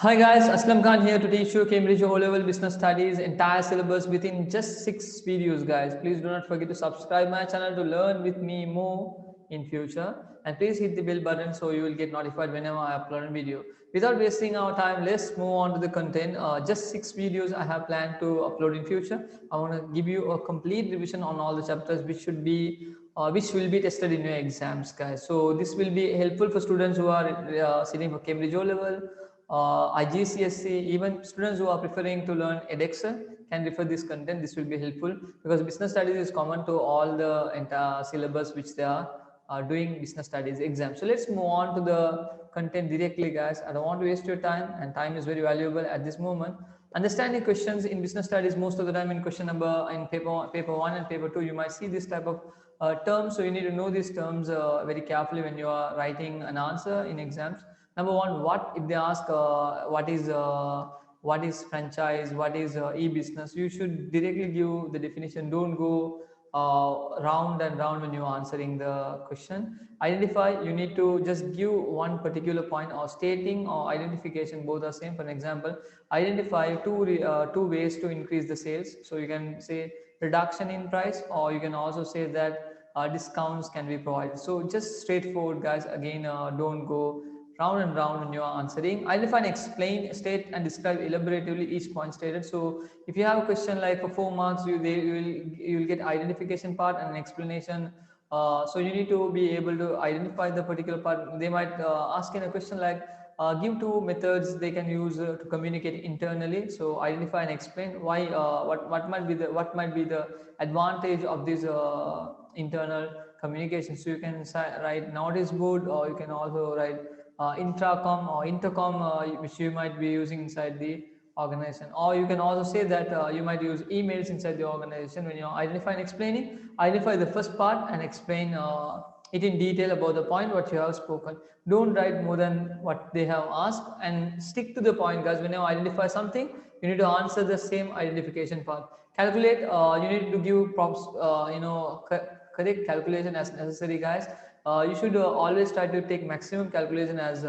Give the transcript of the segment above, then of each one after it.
Hi guys, Aslam Khan here to teach you Cambridge O-Level Business Studies entire syllabus within just 6 videos guys. Please do not forget to subscribe my channel to learn with me more in future, and please hit the bell button so you will get notified whenever I upload a video. Without wasting our time, let's move on to the content. Just 6 videos I have planned to upload in future. I want to give you a complete revision on all the chapters which will be tested in your exams guys. So this will be helpful for students who are sitting for Cambridge O-Level, IGCSE, even students who are preferring to learn edX can refer this content. This will be helpful because business studies is common to all the entire syllabus which they are doing business studies exam. So let's move on to the content directly guys. I don't want to waste your time, and time is very valuable at this moment. Understanding questions in business studies, most of the time in question number in paper 1 and paper 2 you might see this type of terms. So you need to know these terms very carefully when you are writing an answer in exams. Number one, what if they ask what is franchise, what is e-business, you should directly give the definition. Don't go round and round when you're answering the question. Identify, you need to just give one particular point, or stating or identification, both are same. For an example, identify two ways to increase the sales. So you can say reduction in price, or you can also say that discounts can be provided. So just straightforward guys. Again, don't go round and round when you are answering. Identify and explain, state and describe elaboratively each point stated. So if you have a question like for 4 marks, you will get identification part and an explanation. So you need to be able to identify the particular part. They might ask in a question like give two methods they can use to communicate internally. So identify and explain why what might be the advantage of this internal communication. So you can write notice board, or you can also write intracom or intercom, which you might be using inside the organization. Or you can also say that you might use emails inside the organization. When you're identifying and explaining, identify the first part and explain it in detail about the point what you have spoken. Don't write more than what they have asked, and stick to the point guys. When you identify something, you need to answer the same identification part. Calculate, you need to give props, correct calculation as necessary guys. You should always try to take maximum calculation as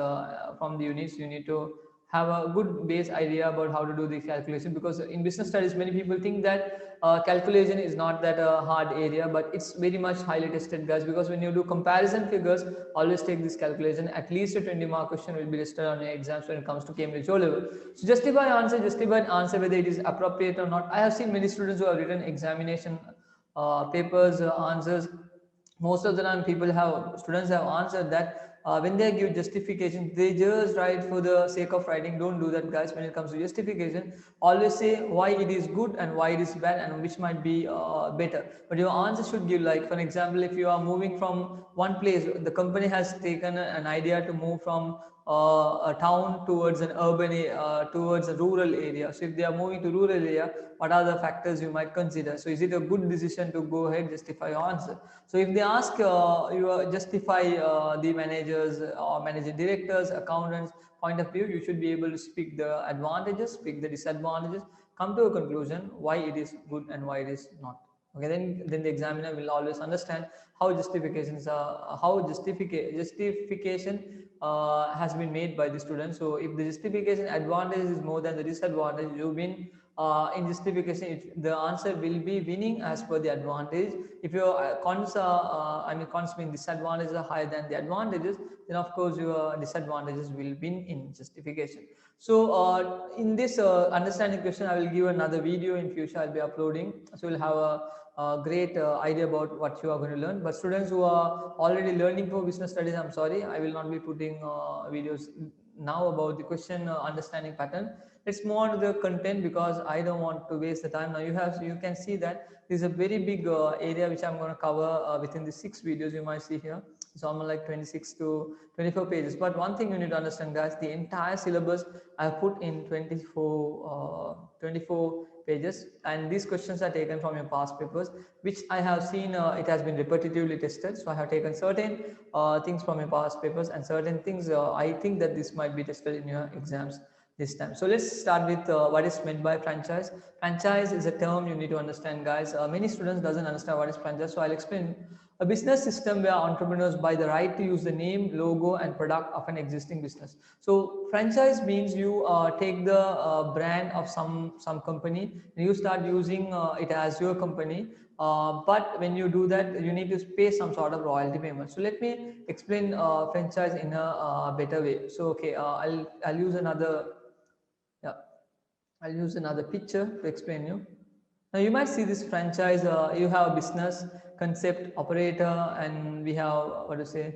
from the units. You need to have a good base idea about how to do the calculation, because in business studies many people think that calculation is not that hard area, but it's very much highly tested guys, because when you do comparison figures, always take this calculation. At least a 20-mark question will be listed on your exams when it comes to Cambridge O-Level. So justify answer whether it is appropriate or not. I have seen many students who have written examination papers answers. Most of the time students have answered that when they give justification, they just write for the sake of writing. Don't do that guys. When it comes to justification, always say why it is good and why it is bad and which might be better. But your answer should give, like for an example, if you are moving from one place, the company has taken an idea to move from a town towards an towards a rural area. So if they are moving to rural area, what are the factors you might consider? So is it a good decision to go ahead, justify your answer? So if they ask you justify the managers or managing directors, accountants point of view, you should be able to speak the advantages, speak the disadvantages, come to a conclusion why it is good and why it is not. Okay, then the examiner will always understand how justification has been made by the student. So if the justification advantage is more than the disadvantage, you win in justification. The answer will be winning as per the advantage. If your cons mean disadvantages are higher than the advantages, then of course your disadvantages will win in justification. So in this understanding question, I will give another video in future. I'll be uploading, so you'll have a great idea about what you are going to learn. But students who are already learning for business studies, I'm sorry, I will not be putting videos now about the question understanding pattern. Let's move on to the content, because I don't want to waste the time. Now you can see that this is a very big area which I'm going to cover within the 6 videos you might see here. It's almost like 26 to 24 pages. But one thing you need to understand guys, the entire syllabus I put in 24 pages, and these questions are taken from your past papers, which I have seen it has been repetitively tested. So I have taken certain things from your past papers, and certain things I think that this might be tested in your exams this time. So let's start with what is meant by franchise. Franchise is a term you need to understand guys. Many students doesn't understand what is franchise, so I'll explain A business system where entrepreneurs buy the right to use the name, logo, and product of an existing business. So franchise means you take the brand of some company and you start using it as your company. But when you do that, you need to pay some sort of royalty payment. So let me explain franchise in a better way. So okay, I'll use another, yeah, I'll use another picture to explain you. Now you might see this franchise. You have a business concept, operator, and we have what to say,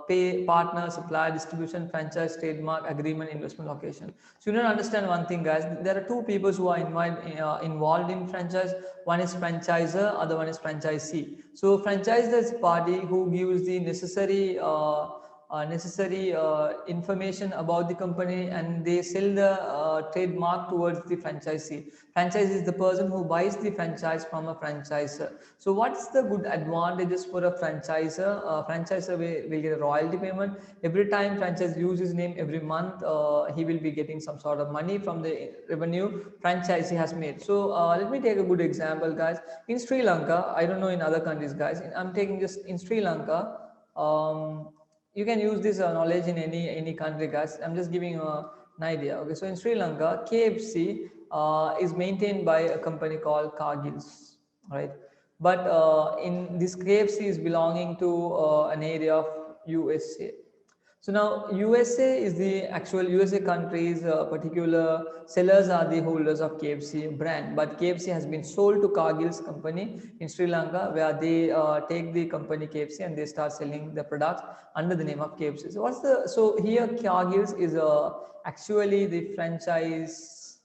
pay, partner, supplier, distribution, franchise, trademark, agreement, investment, location. So you need to understand one thing, guys. There are two people who are involved in franchise. One is franchisor, other one is franchisee. So franchisor is party who gives the necessary information about the company, and they sell the trademark towards the franchisee. Franchise is the person who buys the franchise from a franchisor. So what's the good advantages for a franchisor? Franchisor will get a royalty payment every time franchise uses his name. Every month he will be getting some sort of money from the revenue franchisee has made. So let me take a good example, guys. In Sri Lanka, I don't know in other countries, guys, I'm taking just in Sri Lanka. You can use this knowledge in any country, guys. I'm just giving you an idea. Okay, so in Sri Lanka, KFC is maintained by a company called Cargill's, right? But in this KFC is belonging to an area of USA. So now USA is the actual USA country's particular sellers are the holders of KFC brand, but KFC has been sold to Cargill's company in Sri Lanka, where they take the company KFC and they start selling the products under the name of KFC. So here Cargill's is actually the franchisee,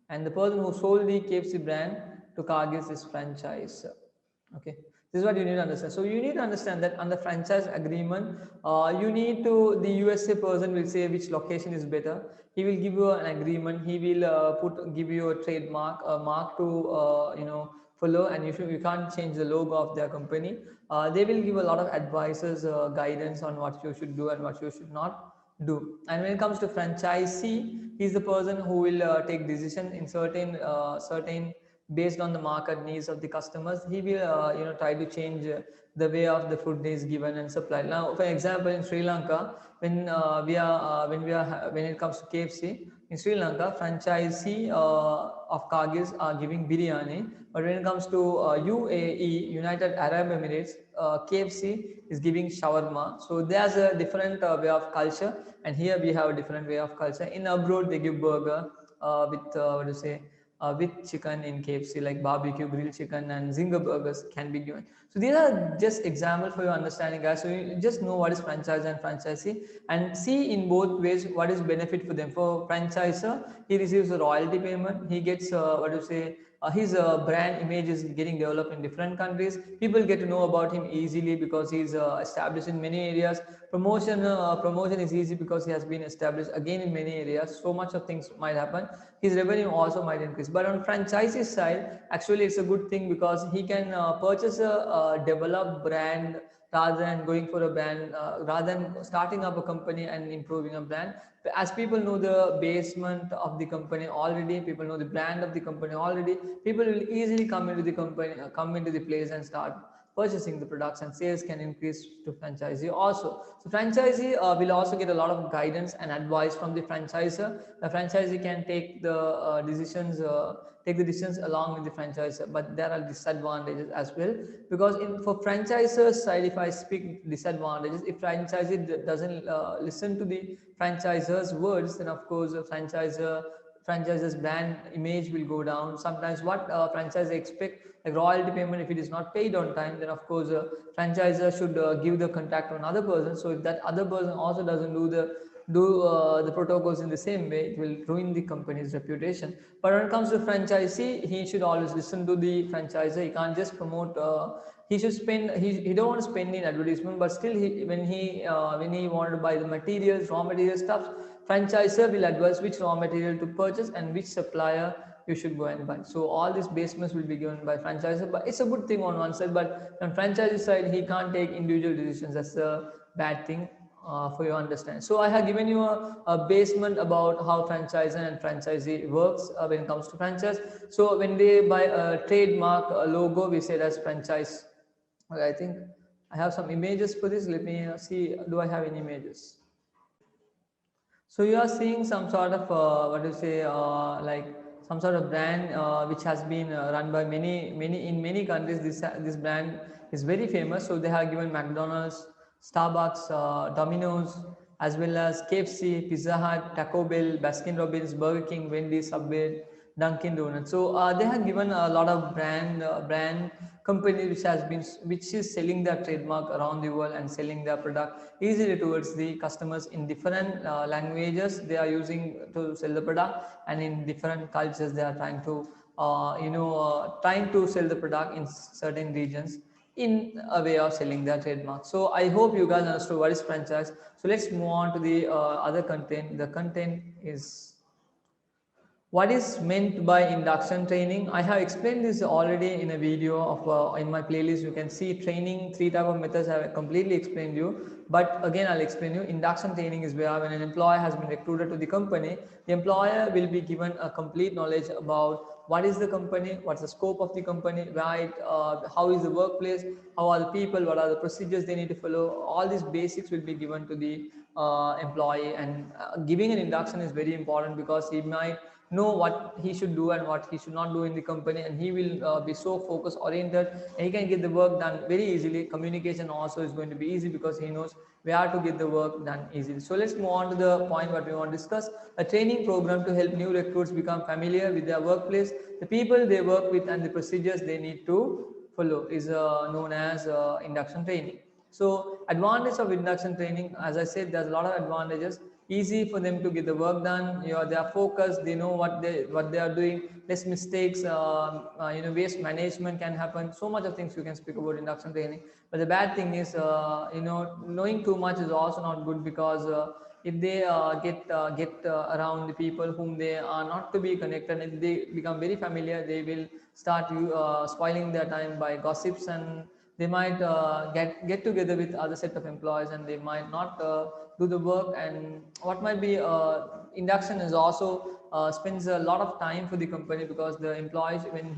and the person who sold the KFC brand to Cargill's is franchise. Okay, this is what you need to understand. So you need to understand that under franchise agreement, you need to, the USA person will say which location is better. He will give you an agreement. He will give you a trademark, a mark to follow, and you can't change the logo of their company. They will give a lot of advices, guidance on what you should do and what you should not do. And when it comes to franchisee, he's the person who will take decision in certain based on the market needs of the customers. He will try to change the way of the food is given and supplied. Now for example, in Sri Lanka, when it comes to KFC in Sri Lanka, franchisee of Cargill's are giving biryani, but when it comes to UAE, United Arab Emirates, KFC is giving shawarma. So there's a different way of culture, and here we have a different way of culture. In abroad, they give burger with chicken in KFC, like barbecue, grilled chicken, and zinger burgers can be given. So these are just examples for your understanding, guys. So you just know what is franchise and franchisee, and see in both ways what is benefit for them. For franchisor, he receives a royalty payment. He gets his brand image is getting developed in different countries. People get to know about him easily because he's established in many areas. Promotion is easy because he has been established again in many areas. So much of things might happen. His revenue also might increase. But on franchisee side, actually it's a good thing because he can purchase a developed brand rather than going for a brand, rather than starting up a company and improving a brand. As people know the basement of the company already, people know the brand of the company already, people will easily come into the company, come into the place and start purchasing the products, and sales can increase to franchisee also. So franchisee will also get a lot of guidance and advice from the franchisor. The franchisee can take the decisions along with the franchisor, but there are disadvantages as well, because for franchisors side, if I speak disadvantages, if franchisee doesn't listen to the franchisor's words, then of course a franchisor's brand image will go down. Sometimes what franchisee expect, like royalty payment, if it is not paid on time, then of course franchisor should give the contact to another person. So if that other person also doesn't do the protocols in the same way, it will ruin the company's reputation. But when it comes to franchisee, he should always listen to the franchisor. He can't just promote. He should spend. He don't want to spend in advertisement, but still, when he wanted to buy the materials, raw material stuff, franchisor will advise which raw material to purchase and which supplier you should go and buy. So all these basements will be given by franchisor, but it's a good thing on one side. But on franchisee side, he can't take individual decisions. That's a bad thing. for your understanding. So I have given you a basement about how franchisor and franchisee works when it comes to franchise. So when they buy a trademark a logo, we say that's franchise. Okay, I think I have some images for this. Let me see, do I have any images? So you are seeing some sort of what do you say, like some sort of brand which has been run by many in many countries. This brand is very famous. So they have given McDonald's, Starbucks, Domino's, as well as KFC, Pizza Hut, Taco Bell, Baskin Robbins, Burger King, Wendy's, Subway, Dunkin' Donuts. So they have given a lot of brand company which is selling their trademark around the world and selling their product easily towards the customers in different languages they are using to sell the product, and in different cultures they are trying to trying to sell the product in certain regions in a way of selling their trademark. So I hope you guys understood what is franchise. So let's move on to the other content. The content is what is meant by induction training. I have explained this already in a video of in my playlist. You can see training, 3 type of methods. I have completely explained you, but again I'll explain you. Induction training is where when an employee has been recruited to the company, the employer will be given a complete knowledge about what is the company, what's the scope of the company, right, how is the workplace, how are the people, what are the procedures they need to follow. All these basics will be given to the employee, and giving an induction is very important because he might know what he should do and what he should not do in the company, and he will be so focus oriented, and he can get the work done very easily. Communication also is going to be easy because he knows where to get the work done easily. So let's move on to the point what we want to discuss. A training program to help new recruits become familiar with their workplace, the people they work with, and the procedures they need to follow is known as induction training. So advantage of induction training, as I said, there's a lot of advantages. Easy for them to get the work done. They are focused. They know what they are doing. Less mistakes. Waste management can happen. So much of things you can speak about induction training. But the bad thing is, knowing too much is also not good because if they get around the people whom they are not to be connected, if they become very familiar, they will start spoiling their time by gossips, and they might get together with other set of employees, and they might not do the work. And what might be induction is also spends a lot of time for the company, because the employees, when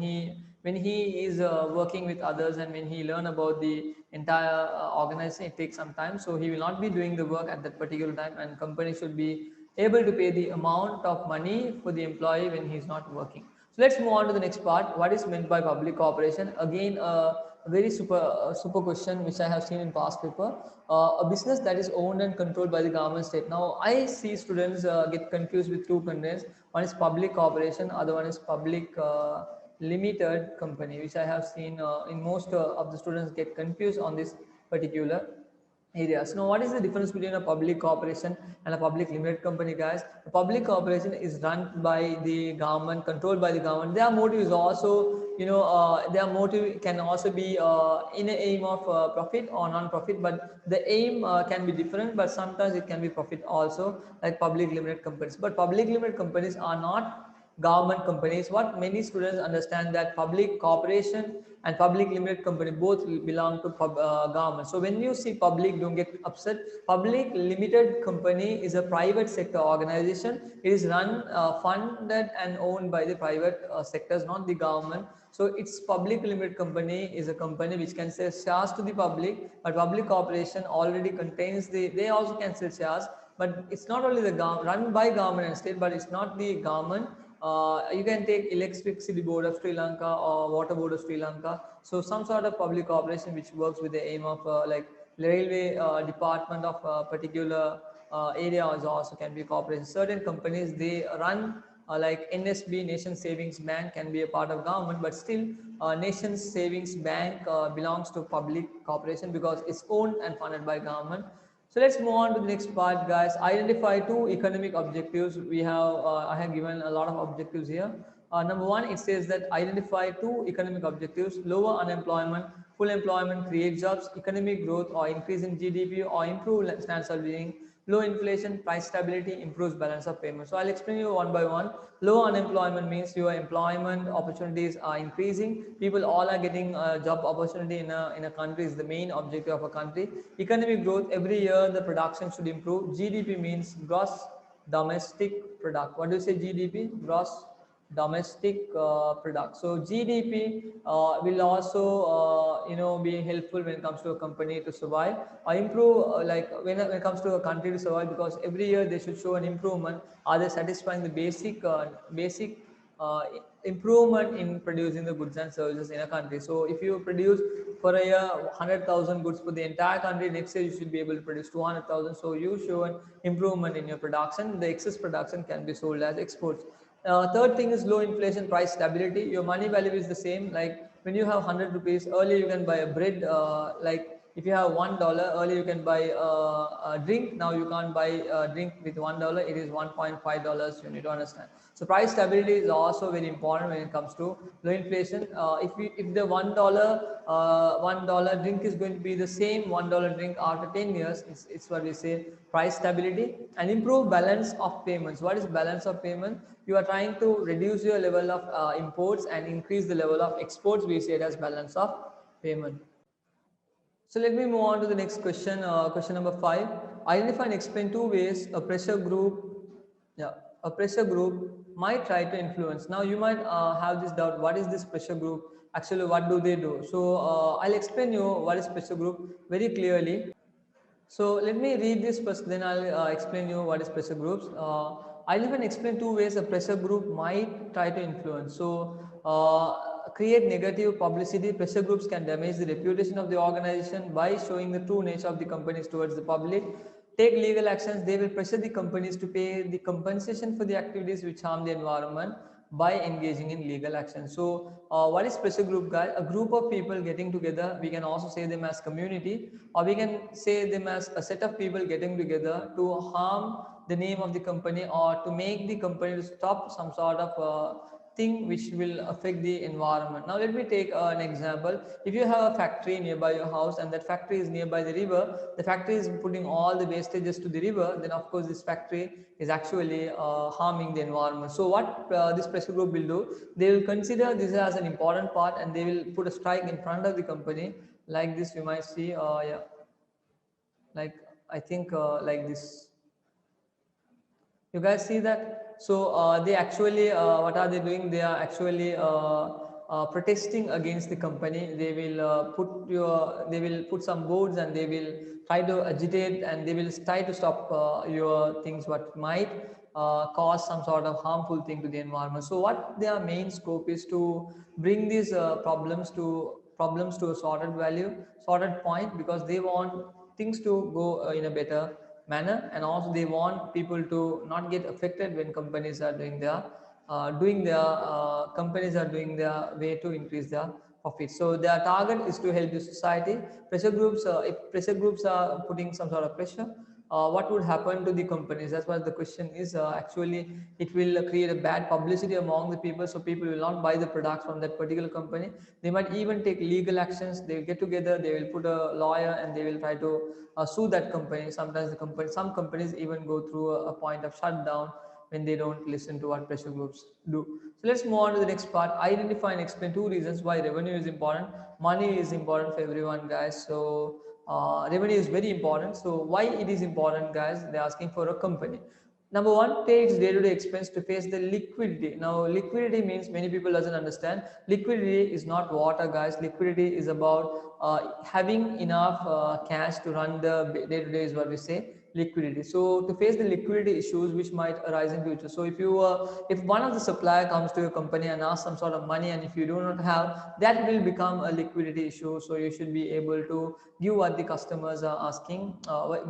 he is working with others, and when he learn about the entire organization, it takes some time, so he will not be doing the work at that particular time, and company should be able to pay the amount of money for the employee when he is not working. So let's move on to the next part. What is meant by public cooperation? Again, a very super question which I have seen in past paper. A business that is owned and controlled by the government state. Now I see students get confused with two contents. One is public corporation, other one is public limited company, which I have seen in most of the students get confused on this particular areas. Now, what is the difference between a public corporation and a public limited company, guys? A public corporation is run by the government, controlled by the government. Their motive is also, their motive can also be in a aim of profit or non-profit, but the aim can be different, but sometimes it can be profit also, like public limited companies. But public limited companies are not government companies. What many students understand, that public corporation and public limited company both belong to government. So when you see public, don't get upset. Public limited company is a private sector organization. It is run, funded and owned by the private sectors, not the government. So its public limited company is a company which can sell shares to the public, but public corporation already contains they also can sell shares, but it's not only the run by government and state, but it's not the government. You can take Electricity Board of Sri Lanka or Water Board of Sri Lanka. So some sort of public corporation which works with the aim of like railway department of a particular area is also can be corporation. Certain companies they run like NSB, Nation Savings Bank, can be a part of government, but still Nation Savings Bank belongs to public corporation because it's owned and funded by government. So let's move on to the next part, guys. Identify two economic objectives. I have given a lot of objectives here. Number one, it says that identify two economic objectives: lower unemployment, full employment, create jobs, economic growth or increase in GDP or improve standards of living. Low inflation, price stability, improves balance of payment. So I'll explain you one by one. Low unemployment means your employment opportunities are increasing. People all are getting a job opportunity in a country is the main objective of a country. Economic growth, every year the production should improve. GDP means gross domestic product. What do you say GDP? Gross domestic product. So GDP will also be helpful when it comes to a company to survive or improve, like when it comes to a country to survive, because every year they should show an improvement. Are they satisfying the basic uh, improvement in producing the goods and services in a country? So if you produce for a year 100,000 goods for the entire country, next year you should be able to produce 200,000. So you show an improvement in your production. The excess production can be sold as exports. Third thing is low inflation, price stability. Your money value is the same. Like when you have 100 rupees, earlier you can buy a bread. Like if you have $1, earlier you can buy a drink. Now you can't buy a drink with $1. It is $1.5. You need to understand. So price stability is also very important when it comes to low inflation. If the $1 drink is going to be the same $1 drink after 10 years, it's what we say price stability. And improve balance of payments. What is balance of payment? You are trying to reduce your level of imports and increase the level of exports. We say it as balance of payment. So let me move on to the next question. Question number 5. Identify and explain two ways a pressure group, yeah, a pressure group might try to influence. Now you might have this doubt. What is this pressure group? Actually, what do they do? So I'll explain you what is pressure group very clearly. So let me read this first, then I'll explain you what is pressure groups. I'll even explain two ways a pressure group might try to influence. So create negative publicity. Pressure groups can damage the reputation of the organization by showing the true nature of the companies towards the public. Take legal actions. They will pressure the companies to pay the compensation for the activities which harm the environment by engaging in legal action. So what is pressure group, guys? A group of people getting together. We can also say them as community, or we can say them as a set of people getting together to harm the name of the company or to make the company to stop some sort of thing which will affect the environment. Now let me take an example. If you have a factory nearby your house and that factory is nearby the river, the factory is putting all the wastages to the river, then of course this factory is actually harming the environment. So what this pressure group will do, they will consider this as an important part and they will put a strike in front of the company. Like this you might see, yeah, like I think like this. You guys see that? So they actually, what are they doing? They are actually protesting against the company. They will they will put some boards and they will try to agitate and they will try to stop your things what might cause some sort of harmful thing to the environment. So what their main scope is to bring these problems to a sorted point, because they want things to go in a better manner, and also they want people to not get affected when companies are doing their way to increase their profit. So their target is to help the society. Pressure groups, if pressure groups are putting some sort of pressure, what would happen to the companies? That's what the question is. Actually, it will create a bad publicity among the people, so people will not buy the products from that particular company. They might even take legal actions. They will get together, they will put a lawyer and they will try to sue that company. Sometimes some companies even go through a point of shutdown when they don't listen to what pressure groups do. So let's move on to the next part. Identify and explain two reasons why revenue is important. Money is important for everyone, guys. So revenue is very important. So why it is important, guys? They're asking for a company. Number one, takes day-to-day expense to face the liquidity. Now, liquidity means many people doesn't understand. Liquidity is not water, guys. Liquidity is about having enough cash to run the day-to-day is what we say liquidity. So to face the liquidity issues which might arise in future. So if one of the supplier comes to your company and asks some sort of money, and if you do not have, that will become a liquidity issue. So you should be able to give what the customers are asking,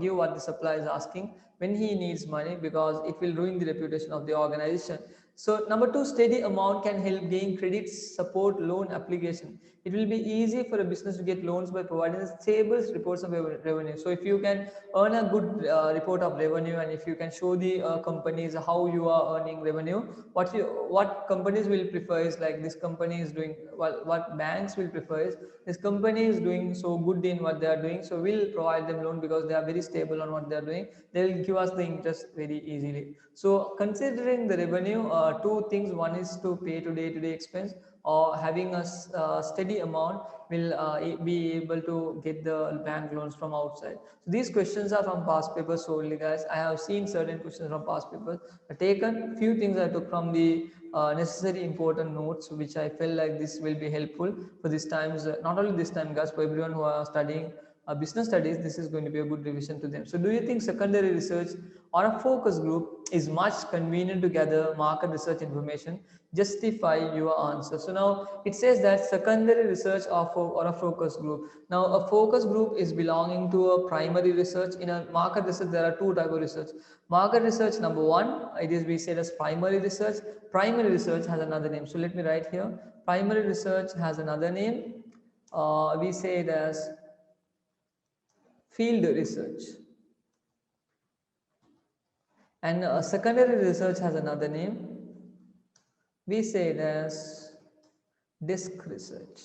give what the supplier is asking when he needs money, because it will ruin the reputation of the organization. So number two, steady amount can help gain credits, support loan application. It will be easy for a business to get loans by providing stable reports of revenue. So if you can earn a good report of revenue, and if you can show the companies how you are earning revenue, what companies will prefer is like this company is doing well. What banks will prefer is this company is doing so good in what they are doing, so we'll provide them loan because they are very stable on what they are doing. They will give us the interest very easily. So considering the revenue, two things: one is to pay to day-to-day expense, or having a steady amount will be able to get the bank loans from outside. So these questions are from past papers solely, guys. I have seen certain questions from past papers. I taken few things I took from the necessary important notes, which I felt like this will be helpful for this times. Not only this time, guys, for everyone who are studying business studies, this is going to be a good revision to them. So do you think secondary research or a focus group is much convenient to gather market research information? Justify your answer. So now it says that secondary research or a focus group. Now a focus group is belonging to a primary research. In a market research, there are two types of research. Market research, number one, it is we said as primary research. Primary research has another name. So let me write here. Primary research has another name. We say it as field research. And secondary research has another name. We say it as desk research.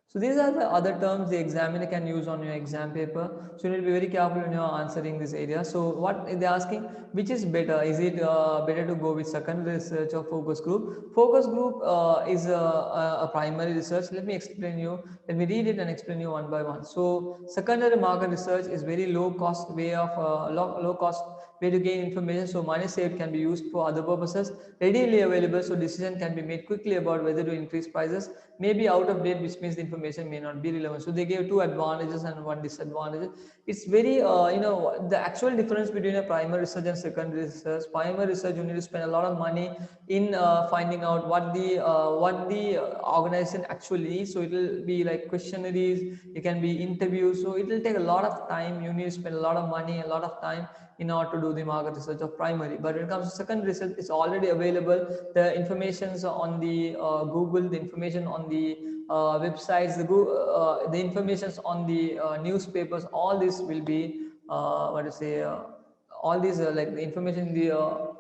So these are the other terms the examiner can use on your exam paper. So you need to be very careful when you are answering this area. So what they're asking, which is better? Is it better to go with secondary research or focus group? Focus group is a primary research. Let me explain you. Let me read it and explain you one by one. So secondary market research is very low cost way of low cost way to gain information. So money saved can be used for other purposes, readily available, so decision can be made quickly about whether to increase prices. May be out of date, which means the information may not be relevant. So they gave two advantages and one disadvantage. It's very the actual difference between a primary research and secondary research. Primary research, you need to spend a lot of money in finding out what the organization actually needs. So it will be like questionnaires, it can be interviews, so it will take a lot of time. You need to spend a lot of money, a lot of time in order to do the market research of primary. But when it comes to secondary research, it's already available. The informations on the Google, the information on the websites, the informations on the newspapers, all this will be what to say all these like the information in the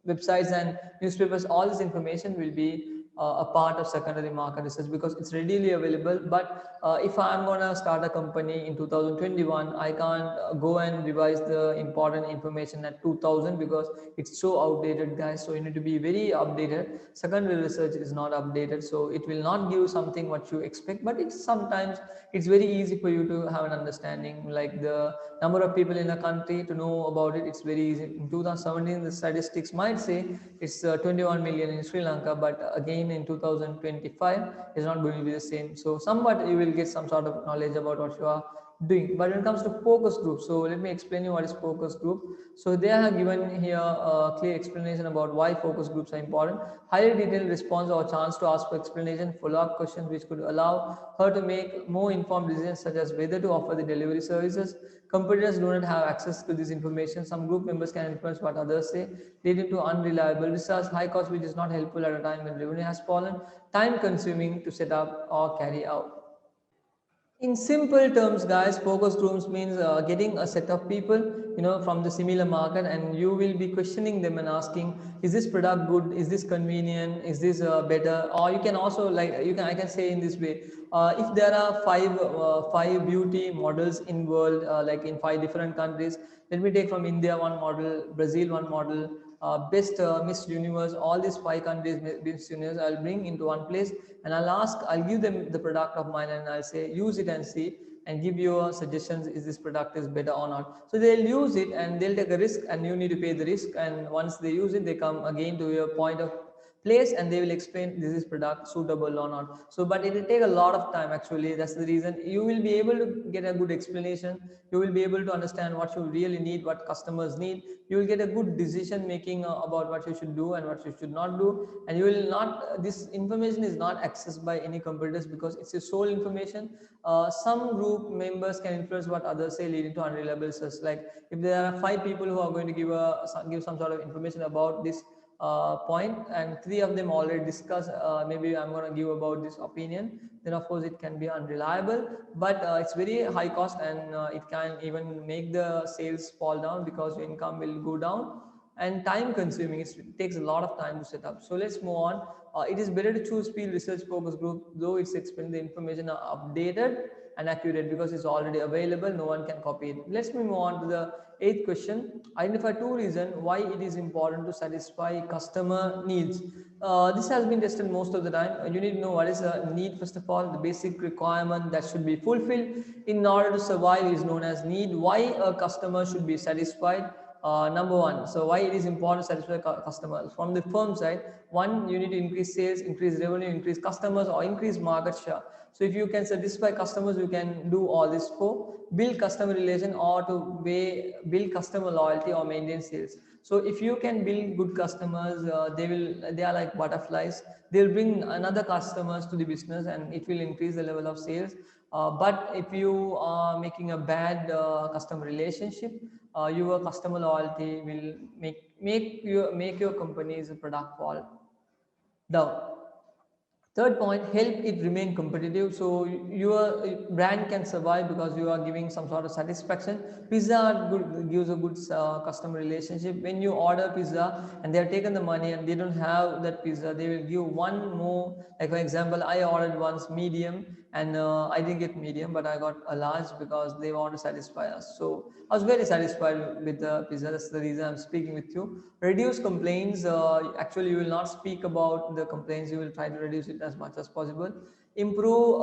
websites and newspapers, all this information will be a part of secondary market research because it's readily available. But if I'm going to start a company in 2021, I can't go and revise the important information at 2000 because it's so outdated, guys. So you need to be very updated. Secondary research is not updated, so it will not give something what you expect, but it's sometimes it's very easy for you to have an understanding, like the number of people in a country to know about it. It's very easy. In 2017 the statistics might say it's 21 million in Sri Lanka, but again in 2025 it's not going to be the same. So somewhat you will get some sort of knowledge about what you are doing. But when it comes to focus group, so let me explain you what is focus group. So they have given here a clear explanation about why focus groups are important. Highly detailed response or chance to ask for explanation, follow-up questions which could allow her to make more informed decisions, such as whether to offer the delivery services. Competitors do not have access to this information. Some group members can influence what others say, leading to unreliable research. High cost, which is not helpful at a time when revenue has fallen. Time consuming to set up or carry out. In simple terms, guys, focus groups means getting a set of people, from the similar market, and you will be questioning them and asking, is this product good? Is this convenient? Is this better? Or you can also I can say in this way, if there are five beauty models in world, like in five different countries. Let me take from India one model, Brazil one model, best Miss Universe, all these five countries Miss Universe, I'll bring into one place and I'll give them the product of mine and I'll say, use it and see and give you suggestions, is this product is better or not. So they'll use it and they'll take a risk and you need to pay the risk, and once they use it, they come again to your point of place and they will explain this is product suitable or not. So but it will take a lot of time actually. That's the reason you will be able to get a good explanation. You will be able to understand what you really need, what customers need. You will get a good decision making about what you should do and what you should not do. And you will not, this information is not accessed by any competitors because it's a sole information. Some group members can influence what others say, leading to unreliable sources. Like if there are five people who are going to give some sort of information about this point, and 3 of them already discussed. Maybe I'm going to give about this opinion. Then of course it can be unreliable, but it's very high cost, and it can even make the sales fall down because your income will go down, and time consuming. It takes a lot of time to set up. So let's move on. It is better to choose field research focus group, though it's explained the information are updated and accurate because it's already available, no one can copy it. Let's move on to the eighth question. Identify 2 reasons why it is important to satisfy customer needs. This has been tested most of the time. You need to know what is a need. First of all, the basic requirement that should be fulfilled in order to survive is known as need. Why a customer should be satisfied? Number one, so why it is important to satisfy customers from the firm side. One, you need to increase sales, increase revenue, increase customers, or increase market share. So if you can satisfy customers, you can do all this for build customer relation, or to build customer loyalty, or maintain sales. So if you can build good customers, they are like butterflies. They'll bring another customers to the business, and it will increase the level of sales. But if you are making a bad customer relationship, your customer loyalty will make your company's product fall down. Third point, help it remain competitive. So your brand can survive because you are giving some sort of satisfaction. Pizza Hut gives a good customer relationship. When you order pizza and they have taken the money and they don't have that pizza, they will give one more. Like for example, I ordered once medium, and I didn't get medium, but I got a large because they want to satisfy us. So I was very satisfied with the pizza. That's the reason I'm speaking with you. Reduce complaints. Actually, you will not speak about the complaints. You will try to reduce it as much as possible. Improve.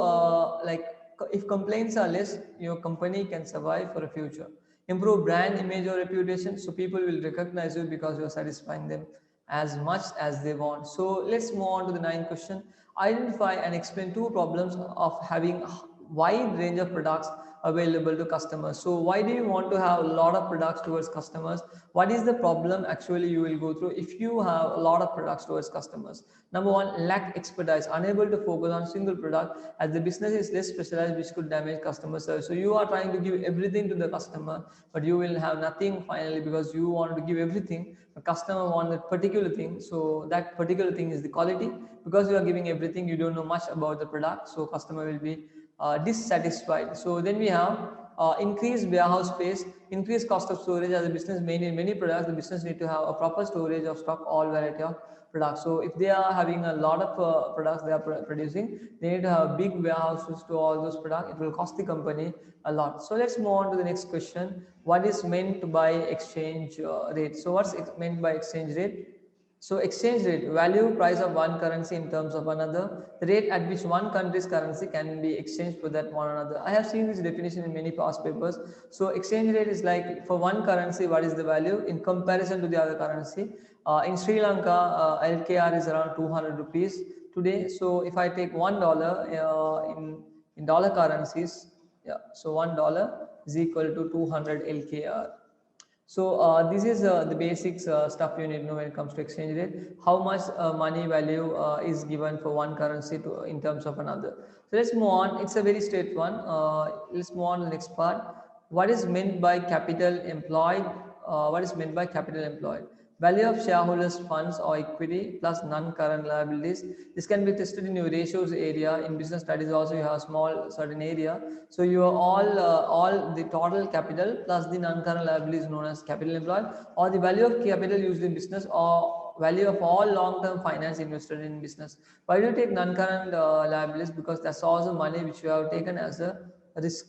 If complaints are less, your company can survive for the future. Improve brand image or reputation, so people will recognize you because you are satisfying them as much as they want. So let's move on to the ninth question. Identify and explain 2 problems of having wide range of products available to customers. So why do you want to have a lot of products towards customers? What is the problem actually you will go through if you have a lot of products towards customers? Number one, lack expertise, unable to focus on single product as the business is less specialized, which could damage customer service. So you are trying to give everything to the customer, but you will have nothing finally because you want to give everything. The customer wants a particular thing, so that particular thing is the quality. Because you are giving everything, you don't know much about the product, so customer will be dissatisfied. So then we have increased warehouse space, increased cost of storage. As a business maintain many products, the business need to have a proper storage of stock all variety of products. So if they are having a lot of products they are producing, they need to have big warehouses to all those products. It will cost the company a lot. So let's move on to the next question. What is meant by exchange rate? So what's meant by exchange rate? So exchange rate, value price of one currency in terms of another, the rate at which one country's currency can be exchanged for that one another. I have seen this definition in many past papers. So exchange rate is like for one currency, what is the value in comparison to the other currency. In Sri Lanka, LKR is around 200 rupees today. So if I take $1 in dollar currencies, yeah, so $1 is equal to 200 LKR. So this is the basics stuff you need to know when it comes to exchange rate. How much money value is given for one currency to in terms of another. So let's move on. It's a very straight one. Let's move on to the next part. What is meant by capital employed? What is meant by capital employed? Value of shareholders funds or equity plus non-current liabilities. This can be tested in your ratios area. In business studies also you have a small certain area. So you are all the total capital plus the non-current liabilities known as capital employed, or the value of capital used in business, or value of all long-term finance invested in business. Why do you take non-current liabilities? Because that's also money which you have taken as a risk.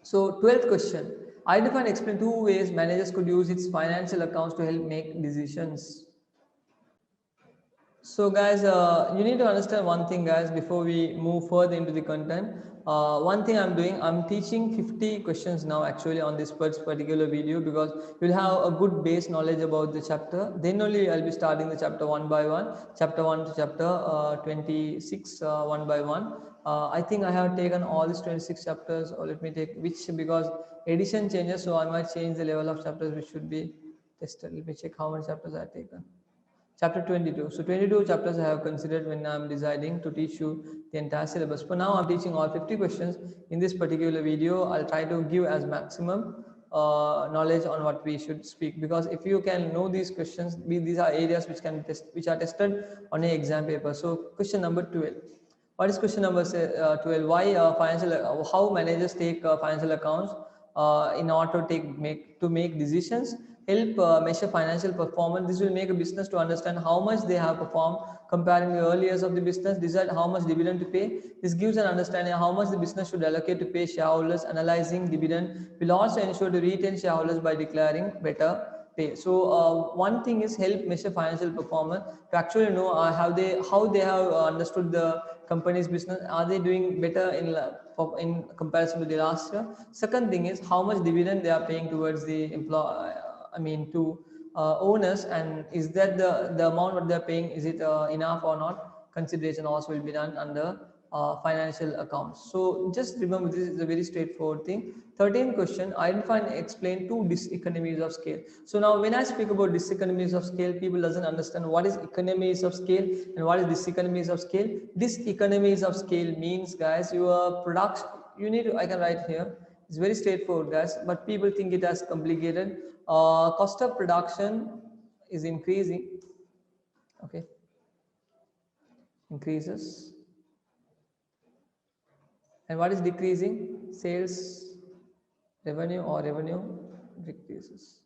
So 12th question. Identify and explain 2 ways managers could use its financial accounts to help make decisions. So guys, you need to understand one thing guys before we move further into the content. One thing I'm doing, I'm teaching 50 questions now actually on this particular video, because you'll have a good base knowledge about the chapter. Then only I'll be starting the chapter one by one, chapter 1 to chapter 26 one by one. I think I have taken all these 26 chapters, or let me take which, because edition changes, so I might change the level of chapters which should be tested. Let me check how many chapters I have taken. Chapter 22. So 22 chapters I have considered when I'm deciding to teach you the entire syllabus. For now, I'm teaching all 50 questions in this particular video. I'll try to give as maximum knowledge on what we should speak, because if you can know these questions, these are areas which can test, which are tested on a exam paper. So question number 12. What is question number 12? Why how managers take financial accounts in order to make decisions, help measure financial performance. This will make a business to understand how much they have performed, comparing the early years of the business, decide how much dividend to pay. This gives an understanding how much the business should allocate to pay shareholders. Analyzing dividend will also ensure to retain shareholders by declaring better pay. So one thing is help measure financial performance, to actually know how they have understood the company's business. Are they doing better in comparison to the last year? Second thing is how much dividend they are paying towards the to owners, and is that the amount what they are paying, is it enough or not? Consideration also will be done under financial accounts. So just remember, this is a very straightforward thing. 13th question, identify and explain two diseconomies of scale. So now when I speak about diseconomies of scale, people doesn't understand what is economies of scale and what is diseconomies of scale. Diseconomies of scale means, guys, your production, you need to, I can write here, it's very straightforward, guys, but people think it as complicated. Cost of production is increasing, okay, increases. And what is decreasing? Sales revenue, or revenue decreases.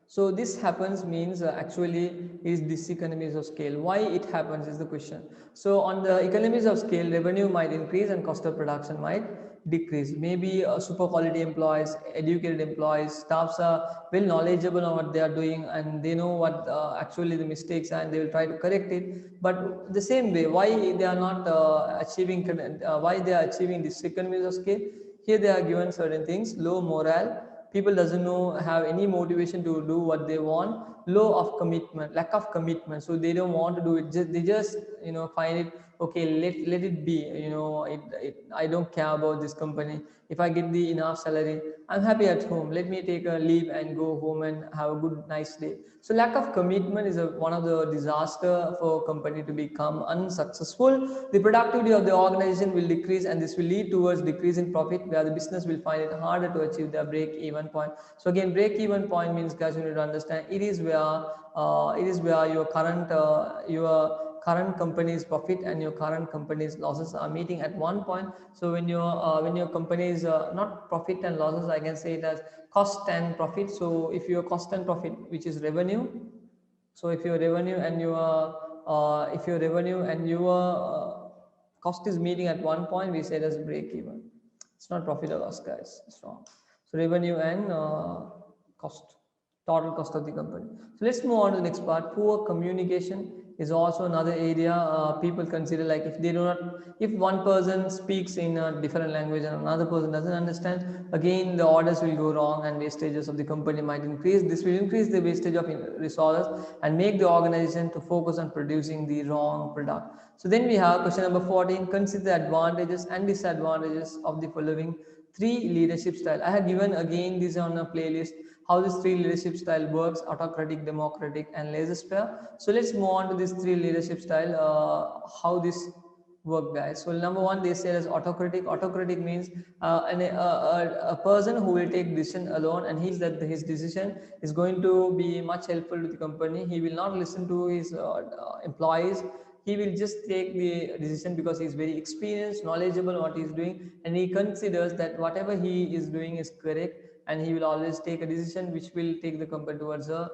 So this happens means actually is diseconomies of scale. Why it happens is the question. So on the economies of scale, revenue might increase and cost of production might decrease. Maybe super quality employees, educated employees, staffs are well knowledgeable on what they are doing, and they know what actually the mistakes are, and they will try to correct it. But the same way, why they are not why they are achieving diseconomies of scale? Here they are given certain things: low morale, people doesn't know, have any motivation to do what they want, low of commitment, lack of commitment, so they don't want to do it, they just find it okay, let it be, I don't care about this company. If I get the enough salary, I'm happy at home, let me take a leave and go home and have a good nice day. So lack of commitment is one of the disaster for company to become unsuccessful. The productivity of the organization will decrease, and this will lead towards decrease in profit, where the business will find it harder to achieve their break-even point. So again, break-even point means, guys, you need to understand it is where your current company's profit and your current company's losses are meeting at one point. So when your company is not profit and losses, I can say it as cost and profit. So if your cost and profit, which is revenue, so if your revenue and your cost is meeting at one point, we say it as break even. It's not profit or loss, guys, it's wrong. So revenue and cost, total cost of the company. So let's move on to the next part. Poor communication is also another area people consider, like if they do not, if one person speaks in a different language and another person doesn't understand, again the orders will go wrong and wastages of the company might increase. This will increase the wastage of resources and make the organization to focus on producing the wrong product. So then we have question number 14, consider the advantages and disadvantages of the following three leadership style. I have given again this on a playlist, how this three leadership style works: autocratic, democratic, and laissez-faire. So let's move on to this three leadership style, how this work, guys. So number one, they say as autocratic. Autocratic means a person who will take decision alone, and he's that his decision is going to be much helpful to the company. He will not listen to his employees. He will just take the decision because he is very experienced, knowledgeable in what he is doing, and he considers that whatever he is doing is correct, and he will always take a decision which will take the company towards a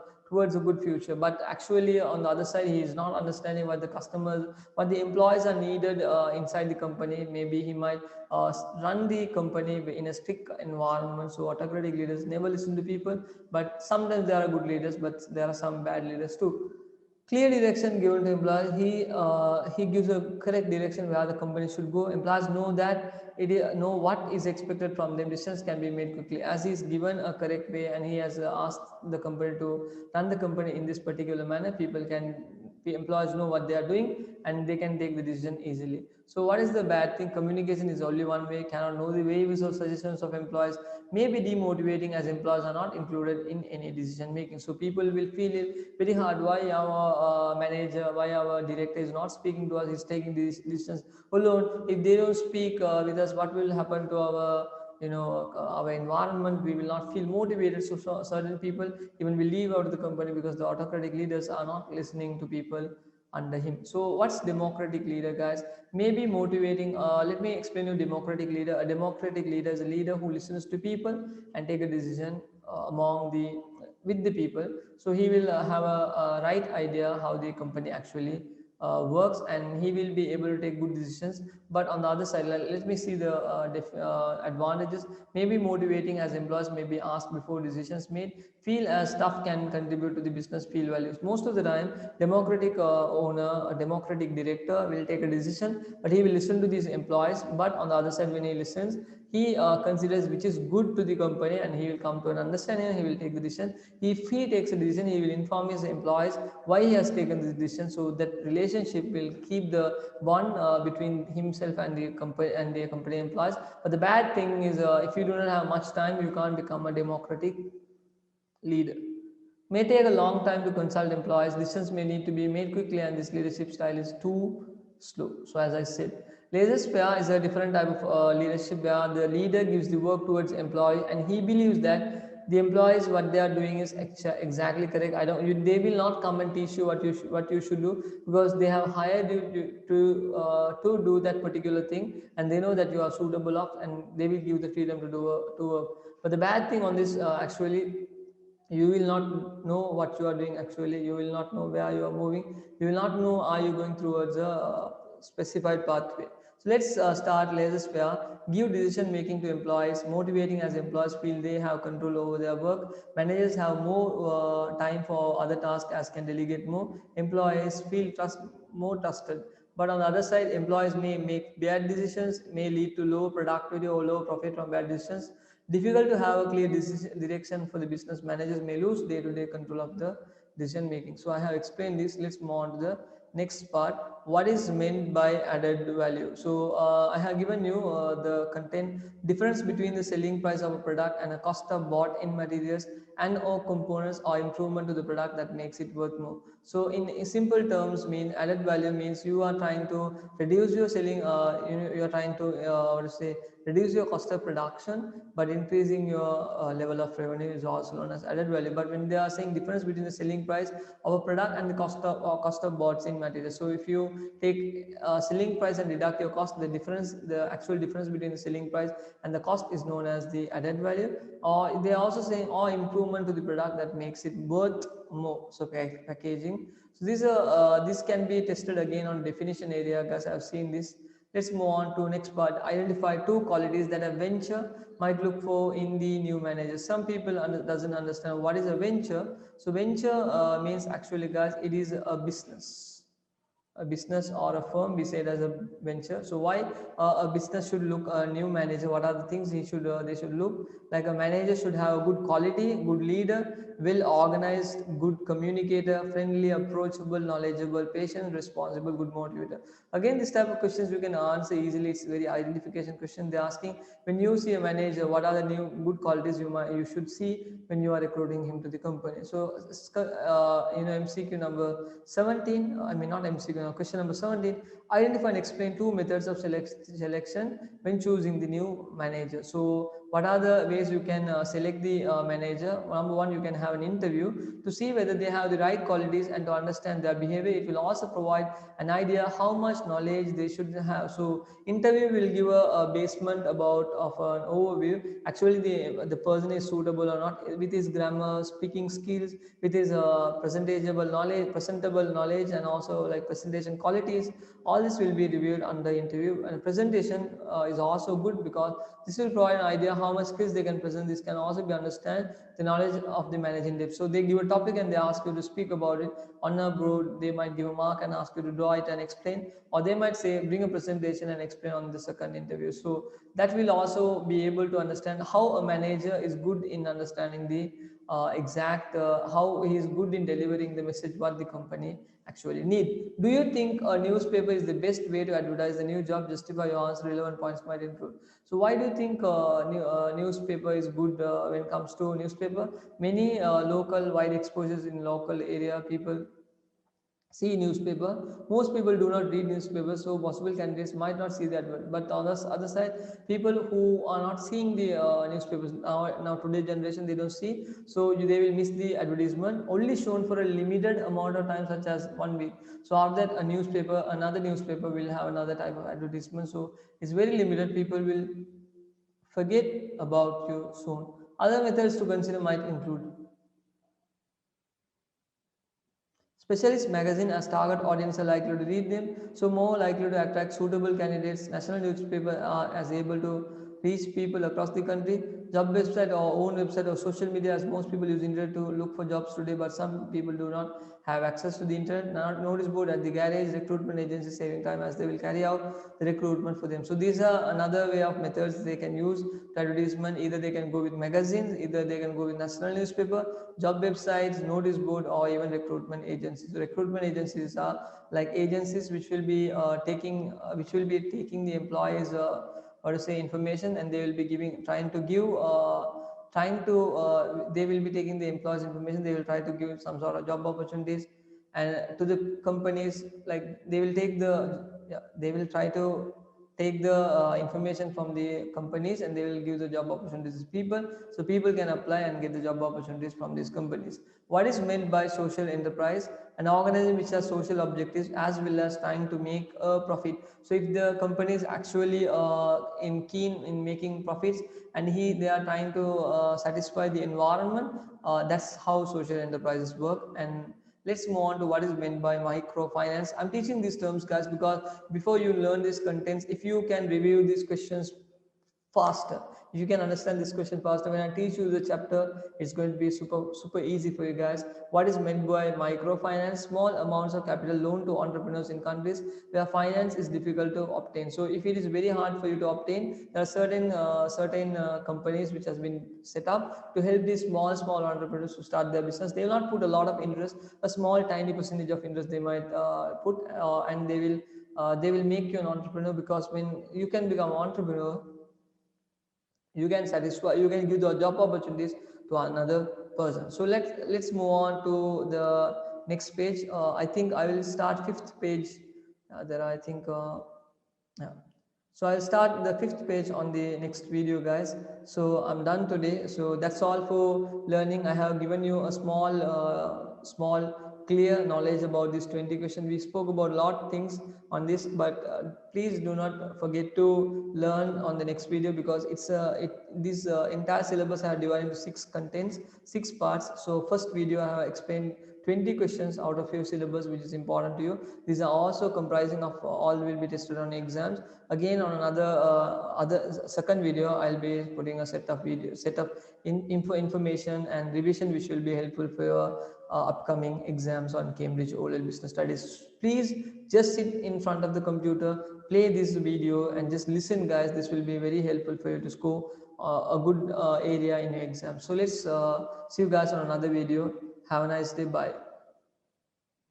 good future. But actually on the other side, he is not understanding what the customers, what the employees are needed inside the company. Maybe he might run the company in a strict environment. So autocratic leaders never listen to people, but sometimes there are good leaders, but there are some bad leaders too. Clear direction given to employees. He gives a correct direction where the company should go. Employees know that know what is expected from them. Decisions can be made quickly as he is given a correct way, and he has asked the company to run the company in this particular manner. Employees know what they are doing, and they can take the decision easily. So what is the bad thing? Communication is only one way. Cannot know the ways or suggestions of employees. May be demotivating as employees are not included in any decision making. So people will feel it very hard. Why our manager, why our director is not speaking to us? He's taking these decisions alone. If they don't speak with us, what will happen to our our environment, we will not feel motivated. So certain people even will leave out of the company because the autocratic leaders are not listening to people under him. So what's democratic leader, guys? Maybe motivating. Let me explain you democratic leader. A democratic leader is a leader who listens to people and take a decision among the with the people. So he will have a right idea how the company actually works, and he will be able to take good decisions. But on the other side, let me see the advantages. Maybe motivating, as employees may be asked before decisions made, feel as stuff can contribute to the business feel values. Most of the time, democratic owner, a democratic director will take a decision, but he will listen to these employees. But on the other side, when he listens, he considers which is good to the company, and he will come to an understanding, and he will take the decision. If he takes a decision, he will inform his employees why he has taken this decision, so that relationship will keep the bond between himself and the company employees. But the bad thing is, if you do not have much time, you can't become a democratic leader. May take a long time to consult employees. Decisions may need to be made quickly, and this leadership style is too slow. So, as I said, laissez-faire is a different type of leadership where the leader gives the work towards employee, and he believes that the employees what they are doing is exactly correct. They will not come and teach you what you should do, because they have hired you to do that particular thing, and they know that you are suitable of, and they will give the freedom to do work. But the bad thing on this, actually, you will not know what you are doing. Actually, you will not know where you are moving. You will not know are you going towards a specified pathway. So let's start laissez-faire. Give decision making to employees, motivating, as employees feel they have control over their work. Managers have more time for other tasks, as can delegate more. Employees feel more trusted. But on the other side, employees may make bad decisions, may lead to low productivity or low profit from bad decisions. Difficult to have a clear direction for the business. Managers may lose day-to-day control of the decision making. So I have explained this. Let's move on to the next part. What is meant by added value? So I have given you the content difference between the selling price of a product and a cost of bought in materials and or components, or improvement to the product that makes it worth more. So in simple terms, mean added value means you are trying to reduce your selling, you are trying to what to say, reduce your cost of production, but increasing your level of revenue is also known as added value. But when they are saying difference between the selling price of a product and the cost of bought in material, so if you take selling price and deduct your cost, the actual difference between the selling price and the cost is known as the added value. Or they are also saying or improvement to the product that makes it worth more. So packaging. So this can be tested again on definition area, because I've seen this. Let's move on to next part. Identify two qualities that a venture might look for in the new manager. Some people doesn't understand what is a venture. So venture means, actually, guys, it is a business or a firm, we say it as a venture. So why a business should look a new manager? What are the things they should look like? A manager should have a good quality, good leader, well organized, good communicator, friendly, approachable, knowledgeable, patient, responsible, good motivator. Again, this type of questions you can answer easily. It's very identification question. They're asking, when you see a manager, what are the new good qualities you should see when you are recruiting him to the company? So MCQ number 17, I mean not MCQ, no, question number 17. Identify and explain two methods of selection when choosing the new manager. So what are the ways you can select the manager? Number one, you can have an interview to see whether they have the right qualities and to understand their behavior. It will also provide an idea how much knowledge they should have. So interview will give a basement about of an overview. Actually, the person is suitable or not with his grammar, speaking skills, with his presentable knowledge, and also like presentation qualities. All this will be reviewed on the interview. And presentation is also good, because this will provide an idea how much skills they can present. This can also be understand the knowledge of the managing depth. So they give a topic and they ask you to speak about it on a broad. They might give a mark and ask you to draw it and explain, or they might say bring a presentation and explain on the second interview. So that will also be able to understand how a manager is good in understanding the exact how he is good in delivering the message what the company actually need. Do you think a newspaper is the best way to advertise the new job? Justify your answer. Relevant points might include. So why do you think newspaper is good when it comes to newspaper? Many local wide exposures in local area, people see newspaper. Most people do not read newspapers, so possible candidates might not see that. But on the other side, people who are not seeing the newspapers now today generation, they don't see, so they will miss the advertisement only shown for a limited amount of time, such as 1 week. So after that, another newspaper will have another type of advertisement, so it's very limited. People will forget about you soon. Other methods to consider might include specialist magazine, as target audience are likely to read them, so more likely to attract suitable candidates. National newspaper are as able to reach people across the country. Job website or own website or social media, as most people use internet to look for jobs today, but some people do not have access to the internet. Notice board at the garage, recruitment agency saving time as they will carry out the recruitment for them. So these are another way of methods they can use to advertisement. Either they can go with magazines, either they can go with national newspaper, job websites, notice board, or even recruitment agencies. So recruitment agencies are like agencies which will be taking the employees or to say information, and they will be trying to they will be taking the employees information. They will try to give some sort of job opportunities and to the companies, like they will take the, yeah, they will try to take the information from the companies, and they will give the job opportunities to people, so people can apply and get the job opportunities from these companies. What is meant by social enterprise? An organization which has social objectives as well as trying to make a profit. So if the company is actually keen in making profits, and they are trying to satisfy the environment, that's how social enterprises work. And let's move on to what is meant by microfinance. I'm teaching these terms, guys, because before you learn these contents, if you can review these questions faster, if you can understand this question faster, when I teach you the chapter, it's going to be super easy for you guys. What is meant by microfinance? Small amounts of capital loan to entrepreneurs in countries where finance is difficult to obtain. So if it is very hard for you to obtain, there are certain companies which has been set up to help these small entrepreneurs to start their business. They will not put a lot of interest, a small tiny percentage of interest they might put, and they will make you an entrepreneur, because when you can become an entrepreneur, you can give the job opportunities to another person. So let's move on to the next page. I think I will start fifth page. There I think yeah. So I'll start the fifth page on the next video, guys. So I'm done today. So that's all for learning. I have given you a small clear knowledge about this 20 question. We spoke about a lot of things on this, but please do not forget to learn on the next video, because this entire syllabus I have divided into 6 contents, 6 parts. So first video I have explained 20 questions out of your syllabus which is important to you. These are also comprising of all will be tested on exams. Again, on another other second video, I'll be putting a set of information and revision which will be helpful for your upcoming exams on Cambridge O-Level Business Studies. Please just sit in front of the computer, play this video, and just listen, guys. This will be very helpful for you to score a good area in your exam. So let's see you guys on another video. Have a nice day. Bye.